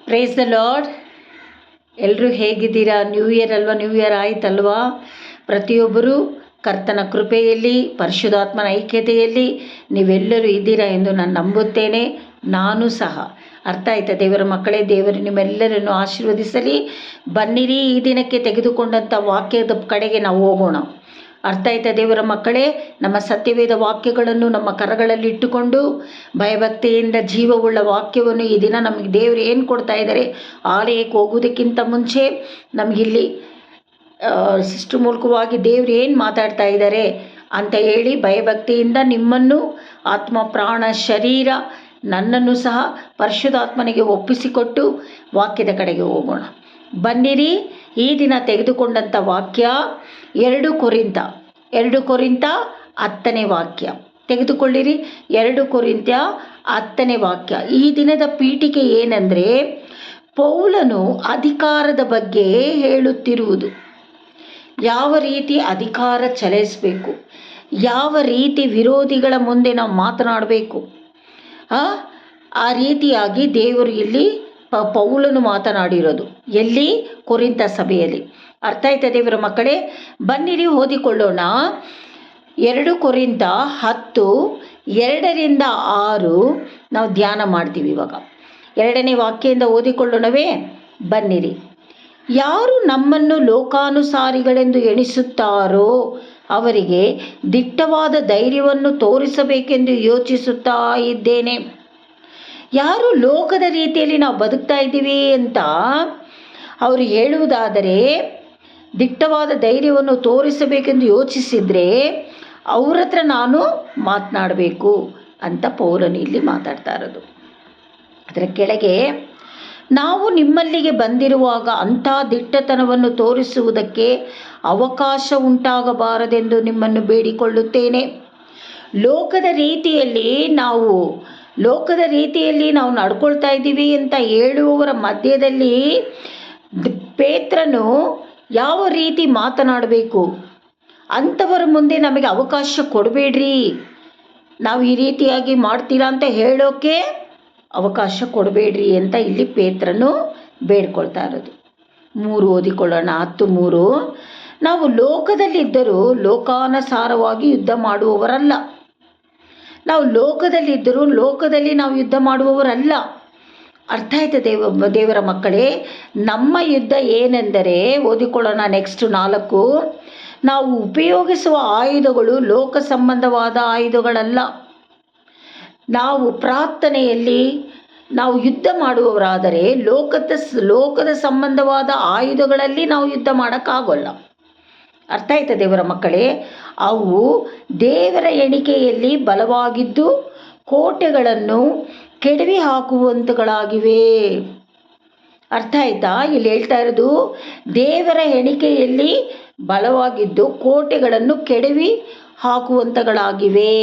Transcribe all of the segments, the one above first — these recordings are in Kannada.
Praise the lord. ಎಲ್ಲರೂ ಹೇಗಿದ್ದೀರಾ? ನ್ಯೂ ಇಯರ್ ಅಲ್ವಾ? ನ್ಯೂ ಇಯರ್ ಆಯ್ತಲ್ವಾ? ಪ್ರತಿಯೊಬ್ಬರೂ ಕರ್ತನ ಕೃಪೆಯಲ್ಲಿ, ಪರಿಶುದ್ಧಾತ್ಮನ ಐಕ್ಯತೆಯಲ್ಲಿ ನೀವೆಲ್ಲರೂ ಇದ್ದೀರಾ ಎಂದು ನಾನು ನಂಬುತ್ತೇನೆ. ನಾನು ಸಹ. ಅರ್ಥ ಆಯ್ತಾ ದೇವರ ಮಕ್ಕಳೇ? ದೇವರು ನಿಮ್ಮೆಲ್ಲರನ್ನು ಆಶೀರ್ವದಿಸಲಿ. ಬನ್ನಿರಿ, ಈ ದಿನಕ್ಕೆ ತೆಗೆದುಕೊಂಡಂಥ ವಾಕ್ಯದ ಕಡೆಗೆ ನಾವು ಹೋಗೋಣ. ಅರ್ಥ ಆಯ್ತಾ ದೇವರ ಮಕ್ಕಳೇ? ನಮ್ಮ ಸತ್ಯವೇದ ವಾಕ್ಯಗಳನ್ನು ನಮ್ಮ ಕರಗಳಲ್ಲಿ ಇಟ್ಟುಕೊಂಡು ಭಯಭಕ್ತಿಯಿಂದ ಜೀವವುಳ್ಳ ವಾಕ್ಯವನ್ನು ಈ ದಿನ ನಮಗೆ ದೇವರು ಏನು ಕೊಡ್ತಾ ಇದ್ದಾರೆ, ಆಲಯಕ್ಕೆ ಹೋಗೋದಕ್ಕಿಂತ ಮುಂಚೆ ನಮಗಿಲ್ಲಿ ಸಿಸ್ಟರ್ ಮೂಲಕವಾಗಿ ದೇವರು ಏನು ಮಾತಾಡ್ತಾ ಇದ್ದಾರೆ ಅಂತ ಹೇಳಿ ಭಯಭಕ್ತಿಯಿಂದ ನಿಮ್ಮನ್ನು, ಆತ್ಮ, ಪ್ರಾಣ, ಶರೀರ, ನನ್ನನ್ನು ಸಹ ಪರಿಶುದ್ಧಾತ್ಮನಿಗೆ ಒಪ್ಪಿಸಿಕೊಟ್ಟು ವಾಕ್ಯದ ಕಡೆಗೆ ಹೋಗೋಣ. ಬನ್ನಿರಿ, ಈ ದಿನ ತೆಗೆದುಕೊಂಡಂಥ ವಾಕ್ಯ 2 ಕೊರಿಂಥ 10ನೇ ವಾಕ್ಯ ತೆಗೆದುಕೊಳ್ಳಿರಿ. 2 ಕೊರಿಂಥ 10ನೇ ವಾಕ್ಯ. ಈ ದಿನದ ಪೀಠಿಕೆ ಏನೆಂದರೆ, ಪೌಲನು ಅಧಿಕಾರದ ಬಗ್ಗೆ ಹೇಳುತ್ತಿರುವುದು. ಯಾವ ರೀತಿ ಅಧಿಕಾರ ಚಲಾಯಿಸಬೇಕು, ಯಾವ ರೀತಿ ವಿರೋಧಿಗಳ ಮುಂದೆ ನಾವು ಮಾತನಾಡಬೇಕು, ಆ ರೀತಿಯಾಗಿ ದೇವರು ಇಲ್ಲಿ ಪೌಲನು ಮಾತನಾಡಿರೋದು. ಎಲ್ಲಿ? ಕೊರಿಂಥ ಸಭೆಯಲ್ಲಿ. ಅರ್ಥ ಆಯ್ತಾ ದೇವರ ಮಕ್ಕಳೇ? ಬನ್ನಿರಿ ಓದಿಕೊಳ್ಳೋಣ. 2 ಕೊರಿಂಥ 10, 2-6 ನಾವು ಧ್ಯಾನ ಮಾಡ್ತೀವಿ. ಇವಾಗ 2ನೇ ವಾಕ್ಯದಿಂದ ಓದಿಕೊಳ್ಳೋಣವೇ? ಬನ್ನಿರಿ. ಯಾರು ನಮ್ಮನ್ನು ಲೋಕಾನುಸಾರಿಗಳೆಂದು ಎಣಿಸುತ್ತಾರೋ ಅವರಿಗೆ ದಿಟ್ಟವಾದ ಧೈರ್ಯವನ್ನು ತೋರಿಸಬೇಕೆಂದು ಯೋಚಿಸುತ್ತಾ ಇದ್ದೇನೆ. ಯಾರು ಲೋಕದ ರೀತಿಯಲ್ಲಿ ನಾವು ಬದುಕ್ತಾ ಇದ್ದೀವಿ ಅಂತ ಅವರು ಹೇಳುವುದಾದರೆ, ದಿಟ್ಟವಾದ ಧೈರ್ಯವನ್ನು ತೋರಿಸಬೇಕೆಂದು ಯೋಚಿಸಿದರೆ ಅವ್ರ ಹತ್ರ ನಾನು ಮಾತನಾಡಬೇಕು ಅಂತ ಪೌಲನು ಇಲ್ಲಿ ಮಾತಾಡ್ತಾ ಇರೋದು. ಅದರ ಕೆಳಗೆ, ನಾವು ನಿಮ್ಮಲ್ಲಿಗೆ ಬಂದಿರುವಾಗ ಅಂಥ ದಿಟ್ಟತನವನ್ನು ತೋರಿಸುವುದಕ್ಕೆ ಅವಕಾಶ ಉಂಟಾಗಬಾರದೆಂದು ನಿಮ್ಮನ್ನು ಬೇಡಿಕೊಳ್ಳುತ್ತೇನೆ. ಲೋಕದ ರೀತಿಯಲ್ಲಿ ನಾವು ನಡ್ಕೊಳ್ತಾ ಇದ್ದೀವಿ ಅಂತ ಹೇಳುವವರ ಮಧ್ಯದಲ್ಲಿ ಪೇತ್ರನು ಯಾವ ರೀತಿ ಮಾತನಾಡಬೇಕು, ಅಂಥವರ ಮುಂದೆ ನಮಗೆ ಅವಕಾಶ ಕೊಡಬೇಡ್ರಿ, ನಾವು ಈ ರೀತಿಯಾಗಿ ಮಾಡ್ತೀರಾ ಅಂತ ಹೇಳೋಕ್ಕೆ ಅವಕಾಶ ಕೊಡಬೇಡ್ರಿ ಅಂತ ಇಲ್ಲಿ ಪೇತ್ರನು ಬೇಡ್ಕೊಳ್ತಾ ಇರೋದು. 3 ಓದಿಕೊಳ್ಳೋಣ. 10:3. ನಾವು ಲೋಕದಲ್ಲಿದ್ದರೂ ಲೋಕಾನುಸಾರವಾಗಿ ಯುದ್ಧ ಮಾಡುವವರಲ್ಲ. ನಾವು ಲೋಕದಲ್ಲಿದ್ದರೂ ಲೋಕದಲ್ಲಿ ನಾವು ಯುದ್ಧ ಮಾಡುವವರಲ್ಲ. ಅರ್ಥ ಆಯ್ತಾ ದೇವರ ಮಕ್ಕಳೇ? ನಮ್ಮ ಯುದ್ಧ ಏನೆಂದರೆ, ಓದಿಕೊಳ್ಳೋಣ ನೆಕ್ಸ್ಟ್ 4. ನಾವು ಉಪಯೋಗಿಸುವ ಆಯುಧಗಳು ಲೋಕ ಸಂಬಂಧವಾದ ಆಯುಧಗಳಲ್ಲ. ನಾವು ಪ್ರಾರ್ಥನೆಯಲ್ಲಿ ನಾವು ಯುದ್ಧ ಮಾಡುವವರಾದರೆ ಲೋಕದ ಸಂಬಂಧವಾದ ಆಯುಧಗಳಲ್ಲಿ ನಾವು ಯುದ್ಧ ಮಾಡೋಕ್ಕಾಗೋಲ್ಲ. ಅರ್ಥ ಆಯ್ತಾ ದೇವರ ಮಕ್ಕಳೇ? ಅವು ದೇವರ ಎಣಿಕೆಯಲ್ಲಿ ಬಲವಾಗಿದ್ದು ಕೋಟೆಗಳನ್ನು ಕೆಡವಿ ಹಾಕುವಂತಗಳಾಗಿವೆ. ಅರ್ಥ ಆಯ್ತಾ? ಇಲ್ಲಿ ಹೇಳ್ತಾ ಇರೋದು ದೇವರ ಎಣಿಕೆಯಲ್ಲಿ ಬಲವಾಗಿದ್ದು ಕೋಟೆಗಳನ್ನು ಕೆಡವಿ ಹಾಕುವಂತಗಳಾಗಿವೆ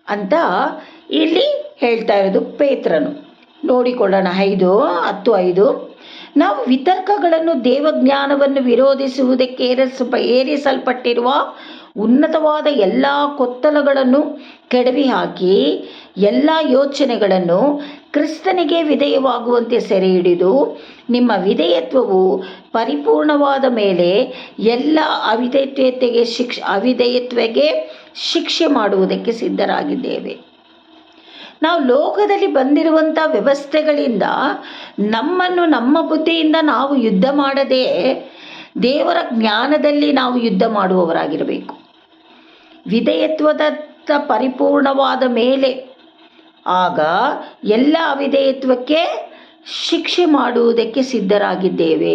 ಅಂತ ಇಲ್ಲಿ ಹೇಳ್ತಾ ಇರೋದು ಪೇತ್ರನು. ನೋಡಿಕೊಳ್ಳೋಣ. 10:5. ನಾವು ವಿತರ್ಕಗಳನ್ನು, ದೇವಜ್ಞಾನವನ್ನು ವಿರೋಧಿಸುವುದಕ್ಕೆ ಏರಿಸಲ್ಪಟ್ಟಿರುವ ಉನ್ನತವಾದ ಎಲ್ಲ ಕೊತ್ತಲಗಳನ್ನು ಕೆಡವಿ ಹಾಕಿ ಎಲ್ಲ ಯೋಚನೆಗಳನ್ನು ಕ್ರಿಸ್ತನಿಗೆ ವಿಧೇಯವಾಗುವಂತೆ ಸೆರೆ ಹಿಡಿದು, ನಿಮ್ಮ ವಿಧೇಯತ್ವವು ಪರಿಪೂರ್ಣವಾದ ಮೇಲೆ ಎಲ್ಲ ಅವಿಧೇಯತ್ವಕ್ಕೆ ಶಿಕ್ಷೆ ಮಾಡುವುದಕ್ಕೆ ಸಿದ್ಧರಾಗಿದ್ದೇವೆ. ನಾವು ಲೋಕದಲ್ಲಿ ಬಂದಿರುವಂಥ ವ್ಯವಸ್ಥೆಗಳಿಂದ ನಮ್ಮನ್ನು ನಮ್ಮ ಬುದ್ಧಿಯಿಂದ ನಾವು ಯುದ್ಧ ಮಾಡದೆ ದೇವರ ಜ್ಞಾನದಲ್ಲಿ ನಾವು ಯುದ್ಧ ಮಾಡುವವರಾಗಿರಬೇಕು. ವಿಧೇಯತ್ವದ ಪರಿಪೂರ್ಣವಾದ ಮೇಲೆ ಆಗ ಎಲ್ಲ ಅವಿಧೇಯತ್ವಕ್ಕೆ ಶಿಕ್ಷೆ ಮಾಡುವುದಕ್ಕೆ ಸಿದ್ಧರಾಗಿದ್ದೇವೆ.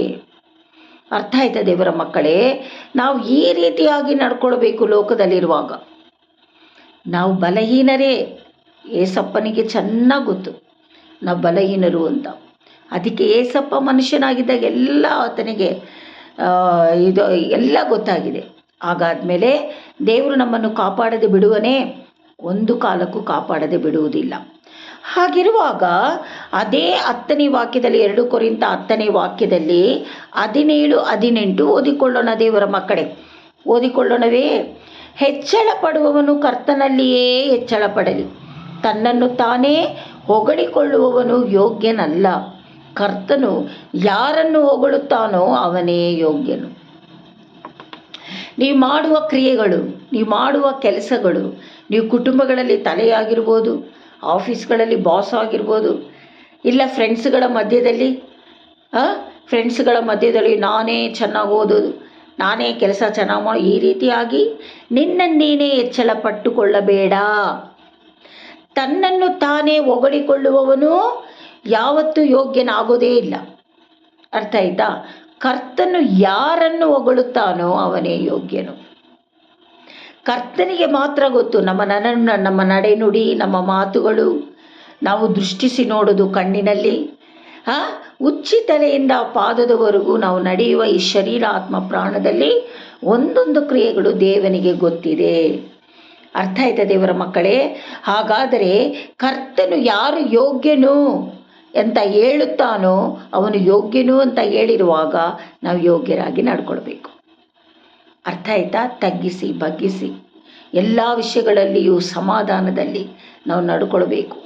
ಅರ್ಥ ಆಯ್ತಾ ದೇವರ ಮಕ್ಕಳೇ? ನಾವು ಈ ರೀತಿಯಾಗಿ ನಡ್ಕೊಳ್ಬೇಕು. ಲೋಕದಲ್ಲಿರುವಾಗ ನಾವು ಬಲಹೀನರೇ. ಏಸಪ್ಪನಿಗೆ ಚೆನ್ನಾಗಿ ಗೊತ್ತು ನಾವು ಬಲಹೀನರು ಅಂತ. ಅದಕ್ಕೆ ಏಸಪ್ಪ ಮನುಷ್ಯನಾಗಿದ್ದಾಗ ಎಲ್ಲ ಆತನಿಗೆ ಎಲ್ಲ ಗೊತ್ತಾಗಿದೆ. ಹಾಗಾದ್ಮೇಲೆ ದೇವರು ನಮ್ಮನ್ನು ಕಾಪಾಡದೆ ಬಿಡುವನೇ? ಒಂದು ಕಾಲಕ್ಕೂ ಕಾಪಾಡದೆ ಬಿಡುವುದಿಲ್ಲ. ಹಾಗಿರುವಾಗ ಅದೇ 10ನೇ ವಾಕ್ಯದಲ್ಲಿ, 2 ಕೊರಿಂಥ 10ನೇ ವಾಕ್ಯದಲ್ಲಿ 17-18 ಓದಿಕೊಳ್ಳೋಣ ದೇವರ ಮಕ್ಕಳೇ. ಓದಿಕೊಳ್ಳೋಣವೇ? ಹೆಚ್ಚಳ ಪಡುವವನು ಕರ್ತನಲ್ಲಿಯೇ ಹೆಚ್ಚಳ ಪಡಲಿ, ತನ್ನನ್ನು ತಾನೇ ಹೊಗಳಿಕೊಳ್ಳುವವನು ಯೋಗ್ಯನಲ್ಲ. ಕರ್ತನು ಯಾರನ್ನು ಹೊಗಳುತ್ತಾನೋ ಅವನೇ ಯೋಗ್ಯನು. ನೀವು ಮಾಡುವ ಕ್ರಿಯೆಗಳು, ನೀವು ಮಾಡುವ ಕೆಲಸಗಳು, ನೀವು ಕುಟುಂಬಗಳಲ್ಲಿ ತಲೆಯಾಗಿರ್ಬೋದು, ಆಫೀಸ್ಗಳಲ್ಲಿ ಬಾಸ್ ಆಗಿರ್ಬೋದು, ಇಲ್ಲ ಫ್ರೆಂಡ್ಸ್ಗಳ ಮಧ್ಯದಲ್ಲಿ ನಾನೇ ಚೆನ್ನಾಗಿ ಓದೋದು, ನಾನೇ ಕೆಲಸ ಚೆನ್ನಾಗಿ ಮಾಡೋ, ಈ ರೀತಿಯಾಗಿ ನಿನ್ನನ್ನೇನೇ ಹೆಚ್ಚಳ ಪಟ್ಟುಕೊಳ್ಳಬೇಡ. ತನ್ನನ್ನು ತಾನೇ ಹೊಗಳಿಕೊಳ್ಳುವವನು ಯಾವತ್ತೂ ಯೋಗ್ಯನಾಗೋದೇ ಇಲ್ಲ. ಅರ್ಥ ಆಯ್ತಾ? ಕರ್ತನು ಯಾರನ್ನು ಹೊಗಳುತ್ತಾನೋ ಅವನೇ ಯೋಗ್ಯನು. ಕರ್ತನಿಗೆ ಮಾತ್ರ ಗೊತ್ತು ನಮ್ಮ ನಡೆನುಡಿ, ನಮ್ಮ ಮಾತುಗಳು, ನಾವು ದೃಷ್ಟಿಸಿ ನೋಡೋದು ಕಣ್ಣಿನಲ್ಲಿ, ಉಚ್ಚಿ ತಲೆಯಿಂದ ಪಾದದವರೆಗೂ ನಾವು ನಡೆಯುವ ಈ ಶರೀರ ಆತ್ಮ ಪ್ರಾಣದಲ್ಲಿ ಒಂದೊಂದು ಕ್ರಿಯೆಗಳು ದೇವನಿಗೆ ಗೊತ್ತಿದೆ. ಅರ್ಥ ಆಯ್ತಾ ದೇವರ ಮಕ್ಕಳೇ? ಹಾಗಾದರೆ ಕರ್ತನು ಯಾರು ಯೋಗ್ಯನು ಅಂತ ಹೇಳುತ್ತಾನೋ ಅವನು ಯೋಗ್ಯನು ಅಂತ ಹೇಳಿರುವಾಗ ನಾವು ಯೋಗ್ಯರಾಗಿ ನಡ್ಕೊಳ್ಬೇಕು. ಅರ್ಥ ಆಯ್ತಾ? ತಗ್ಗಿಸಿ ಬಗ್ಗಿಸಿ ಎಲ್ಲ ವಿಷಯಗಳಲ್ಲಿಯೂ ಸಮಾಧಾನದಲ್ಲಿ ನಾವು ನಡ್ಕೊಳ್ಬೇಕು.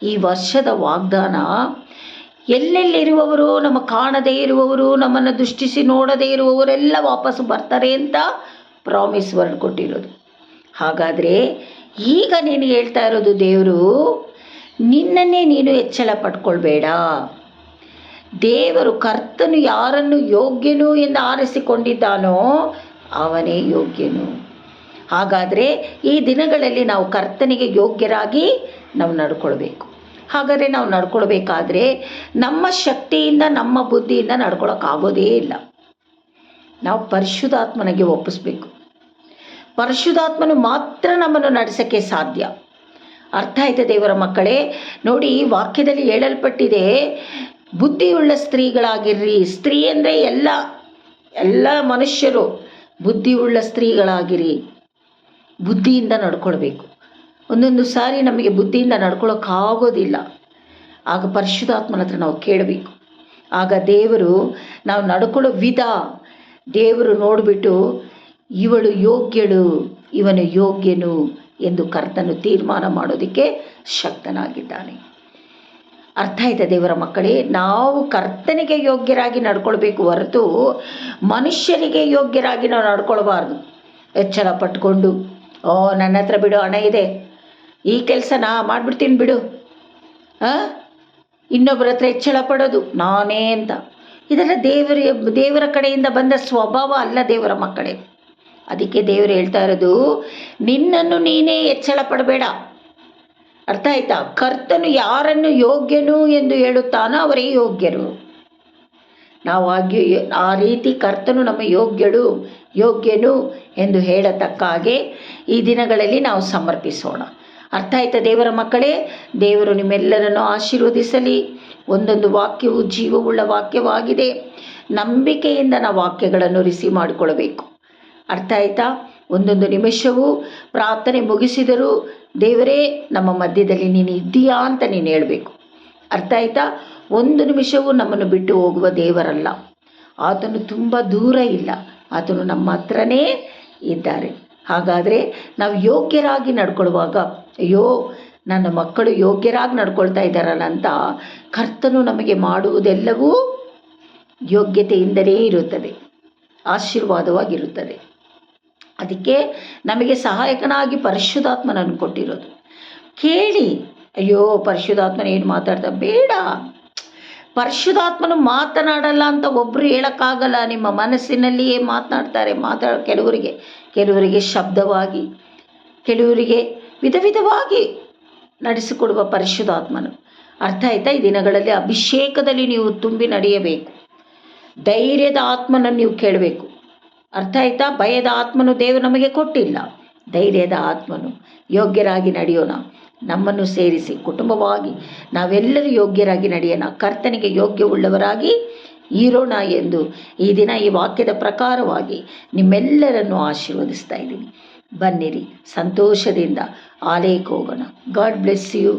ಈ ವರ್ಷದ ವಾಗ್ದಾನ ಎಲ್ಲೆಲ್ಲಿರುವವರು, ನಮ್ಮ ಕಾಣದೇ ಇರುವವರು, ನಮ್ಮನ್ನು ದೃಷ್ಟಿಸಿ ನೋಡದೇ ಇರುವವರೆಲ್ಲ ವಾಪಸ್ ಬರ್ತಾರೆ ಅಂತ ಪ್ರಾಮಿಸ್ ವರ್ಡ್ ಕೊಟ್ಟಿರೋದು. ಹಾಗಾದರೆ ಈಗ ನೀನು ಹೇಳ್ತಾ ಇರೋದು, ದೇವರು ನಿನ್ನನ್ನೇ ನೀನು ಹೆಚ್ಚಳ ಪಡ್ಕೊಳ್ಬೇಡ. ದೇವರು ಕರ್ತನು ಯಾರನ್ನು ಯೋಗ್ಯನು ಎಂದು ಆರಿಸಿಕೊಂಡಿದ್ದಾನೋ ಅವನೇ ಯೋಗ್ಯನು. ಹಾಗಾದರೆ ಈ ದಿನಗಳಲ್ಲಿ ನಾವು ಕರ್ತನಿಗೆ ಯೋಗ್ಯರಾಗಿ ನಾವು ನಡ್ಕೊಳ್ಬೇಕು. ಹಾಗಾದರೆ ನಾವು ನಡ್ಕೊಳ್ಬೇಕಾದ್ರೆ ನಮ್ಮ ಶಕ್ತಿಯಿಂದ, ನಮ್ಮ ಬುದ್ಧಿಯಿಂದ ನಡ್ಕೊಳಕ್ಕಾಗೋದೇ ಇಲ್ಲ. ನಾವು ಪರಿಶುದ್ಧಾತ್ಮನಿಗೆ ಒಪ್ಪಿಸ್ಬೇಕು. ಪರಿಶುದ್ಧಾತ್ಮನು ಮಾತ್ರ ನಮ್ಮನ್ನು ನಡೆಸೋಕ್ಕೆ ಸಾಧ್ಯ. ಅರ್ಥ ಆಯ್ತಾ ದೇವರ ಮಕ್ಕಳೇ? ನೋಡಿ, ವಾಕ್ಯದಲ್ಲಿ ಹೇಳಲ್ಪಟ್ಟಿದೆ, ಬುದ್ಧಿಯುಳ್ಳ ಸ್ತ್ರೀಗಳಾಗಿರ್ರಿ. ಸ್ತ್ರೀ ಅಂದರೆ ಎಲ್ಲ ಮನುಷ್ಯರು ಬುದ್ಧಿಯುಳ್ಳ ಸ್ತ್ರೀಗಳಾಗಿರಿ. ಬುದ್ಧಿಯಿಂದ ನಡ್ಕೊಳ್ಬೇಕು. ಒಂದೊಂದು ಸಾರಿ ನಮಗೆ ಬುದ್ಧಿಯಿಂದ ನಡ್ಕೊಳಕ್ಕಾಗೋದಿಲ್ಲ. ಆಗ ಪರಿಶುದ್ಧಾತ್ಮನ ಹತ್ರ ನಾವು ಕೇಳಬೇಕು. ಆಗ ದೇವರು ನಾವು ನಡ್ಕೊಳ್ಳೋ ವಿಧ ದೇವರು ನೋಡಿಬಿಟ್ಟು ಇವಳು ಯೋಗ್ಯಳು, ಇವನು ಯೋಗ್ಯನು ಎಂದು ಕರ್ತನು ತೀರ್ಮಾನ ಮಾಡೋದಕ್ಕೆ ಶಕ್ತನಾಗಿದ್ದಾನೆ. ಅರ್ಥ ಆಯ್ತಾ ದೇವರ ಮಕ್ಕಳೇ? ನಾವು ಕರ್ತನಿಗೆ ಯೋಗ್ಯರಾಗಿ ನಡ್ಕೊಳ್ಬೇಕು ಹೊರತು ಮನುಷ್ಯರಿಗೆ ಯೋಗ್ಯರಾಗಿ ನಾವು ನಡ್ಕೊಳ್ಬಾರ್ದು. ಎಚ್ಚರ ಪಟ್ಕೊಂಡು, ನನ್ನ ಹತ್ರ ಬಿಡು, ಹಣ ಇದೆ, ಈ ಕೆಲಸ ನಾ ಮಾಡಿಬಿಡ್ತೀನಿ ಬಿಡು, ಇನ್ನೊಬ್ಬರ ಹತ್ರ ಹೆಚ್ಚಳ ಪಡೋದು ನಾನೇ ಅಂತ, ಇದೆಲ್ಲ ದೇವರ ಕಡೆಯಿಂದ ಬಂದ ಸ್ವಭಾವ ಅಲ್ಲ ದೇವರ ಮಕ್ಕಳೇ. ಅದಕ್ಕೆ ದೇವರು ಹೇಳ್ತಾ ಇರೋದು, ನಿನ್ನನ್ನು ನೀನೇ ಹೆಚ್ಚಳ ಪಡಬೇಡ. ಅರ್ಥ ಆಯ್ತಾ? ಕರ್ತನು ಯಾರನ್ನು ಯೋಗ್ಯನು ಎಂದು ಹೇಳುತ್ತಾನೋ ಅವರೇ ಯೋಗ್ಯರು. ನಾವು ಆ ರೀತಿ ಕರ್ತನು ನಮ್ಮ ಯೋಗ್ಯನು ಎಂದು ಹೇಳತಕ್ಕ ಹಾಗೆ ಈ ದಿನಗಳಲ್ಲಿ ನಾವು ಸಮರ್ಪಿಸೋಣ. ಅರ್ಥ ಆಯ್ತಾ ದೇವರ ಮಕ್ಕಳೇ? ದೇವರು ನಿಮ್ಮೆಲ್ಲರನ್ನು ಆಶೀರ್ವದಿಸಲಿ. ಒಂದೊಂದು ವಾಕ್ಯವು ಜೀವವುಳ್ಳ ವಾಕ್ಯವಾಗಿದೆ. ನಂಬಿಕೆಯಿಂದ ನಾವು ವಾಕ್ಯಗಳನ್ನು ರಿಸೀವ್ ಮಾಡಿಕೊಳ್ಬೇಕು. ಅರ್ಥ ಆಯ್ತಾ? ಒಂದೊಂದು ನಿಮಿಷವೂ ಪ್ರಾರ್ಥನೆ ಮುಗಿಸಿದರೂ ದೇವರೇ ನಮ್ಮ ಮಧ್ಯದಲ್ಲಿ ನೀನು ಇದ್ದೀಯಾ ಅಂತ ನೀನು ಹೇಳಬೇಕು. ಅರ್ಥ ಆಯ್ತಾ? ಒಂದು ನಿಮಿಷವೂ ನಮ್ಮನ್ನು ಬಿಟ್ಟು ಹೋಗುವ ದೇವರಲ್ಲ. ಆತನು ತುಂಬ ದೂರ ಇಲ್ಲ, ಆತನು ನಮ್ಮ ಹತ್ರನೇ ಇದ್ದಾರೆ. ಹಾಗಾದರೆ ನಾವು ಯೋಗ್ಯರಾಗಿ ನಡ್ಕೊಳ್ಳುವಾಗ, ಅಯ್ಯೋ ನನ್ನ ಮಕ್ಕಳು ಯೋಗ್ಯರಾಗಿ ನಡ್ಕೊಳ್ತಾ ಇದ್ದಾರಲ್ಲ ಅಂತ ಕರ್ತನು ನಮಗೆ ಮಾಡುವುದೆಲ್ಲವೂ ಯೋಗ್ಯತೆಯಿಂದಲೇ ಇರುತ್ತದೆ, ಆಶೀರ್ವಾದವಾಗಿರುತ್ತದೆ. ಅದಕ್ಕೆ ನಮಗೆ ಸಹಾಯಕನಾಗಿ ಪರಿಶುದ್ಧಾತ್ಮನನ್ನು ಕೊಟ್ಟಿರೋದು. ಕೇಳಿ, ಅಯ್ಯೋ ಪರಿಶುದ್ಧಾತ್ಮನ ಏನು ಮಾತಾಡ್ತಾ, ಬೇಡ. ಪರಿಶುದ್ಧಾತ್ಮನು ಮಾತನಾಡಲ್ಲ ಅಂತ ಒಬ್ಬರು ಹೇಳೋಕ್ಕಾಗಲ್ಲ. ನಿಮ್ಮ ಮನಸ್ಸಿನಲ್ಲಿಯೇ ಮಾತನಾಡ್ತಾರೆ. ಕೆಲವರಿಗೆ ಶಬ್ದವಾಗಿ, ಕೆಲವರಿಗೆ ವಿಧ ವಿಧವಾಗಿ ನಡೆಸಿಕೊಡುವ ಪರಿಶುದ್ಧಾತ್ಮನು. ಅರ್ಥ ಆಯ್ತಾ? ಈ ದಿನಗಳಲ್ಲಿ ಅಭಿಷೇಕದಲ್ಲಿ ನೀವು ತುಂಬಿ ನಡೆಯಬೇಕು. ಧೈರ್ಯದ ಆತ್ಮನನ್ನು ನೀವು ಕೇಳಬೇಕು. ಅರ್ಥ ಆಯ್ತಾ? ಭಯದ ಆತ್ಮನು ದೇವರು ನಮಗೆ ಕೊಟ್ಟಿಲ್ಲ, ಧೈರ್ಯದ ಆತ್ಮನು. ಯೋಗ್ಯರಾಗಿ ನಡೆಯೋಣ. ನಮ್ಮನ್ನು ಸೇರಿಸಿ ಕುಟುಂಬವಾಗಿ ನಾವೆಲ್ಲರೂ ಯೋಗ್ಯರಾಗಿ ನಡೆಯೋಣ. ಕರ್ತನಿಗೆ ಯೋಗ್ಯವುಳ್ಳವರಾಗಿ ಇರೋಣ ಎಂದು ಈ ದಿನ ಈ ವಾಕ್ಯದ ಪ್ರಕಾರವಾಗಿ ನಿಮ್ಮೆಲ್ಲರನ್ನು ಆಶೀರ್ವದಿಸ್ತಾ ಇದ್ದೀನಿ. ಬನ್ನಿರಿ, ಸಂತೋಷದಿಂದ ಆಲಯಕ್ಕೆ ಹೋಗೋಣ. God bless you.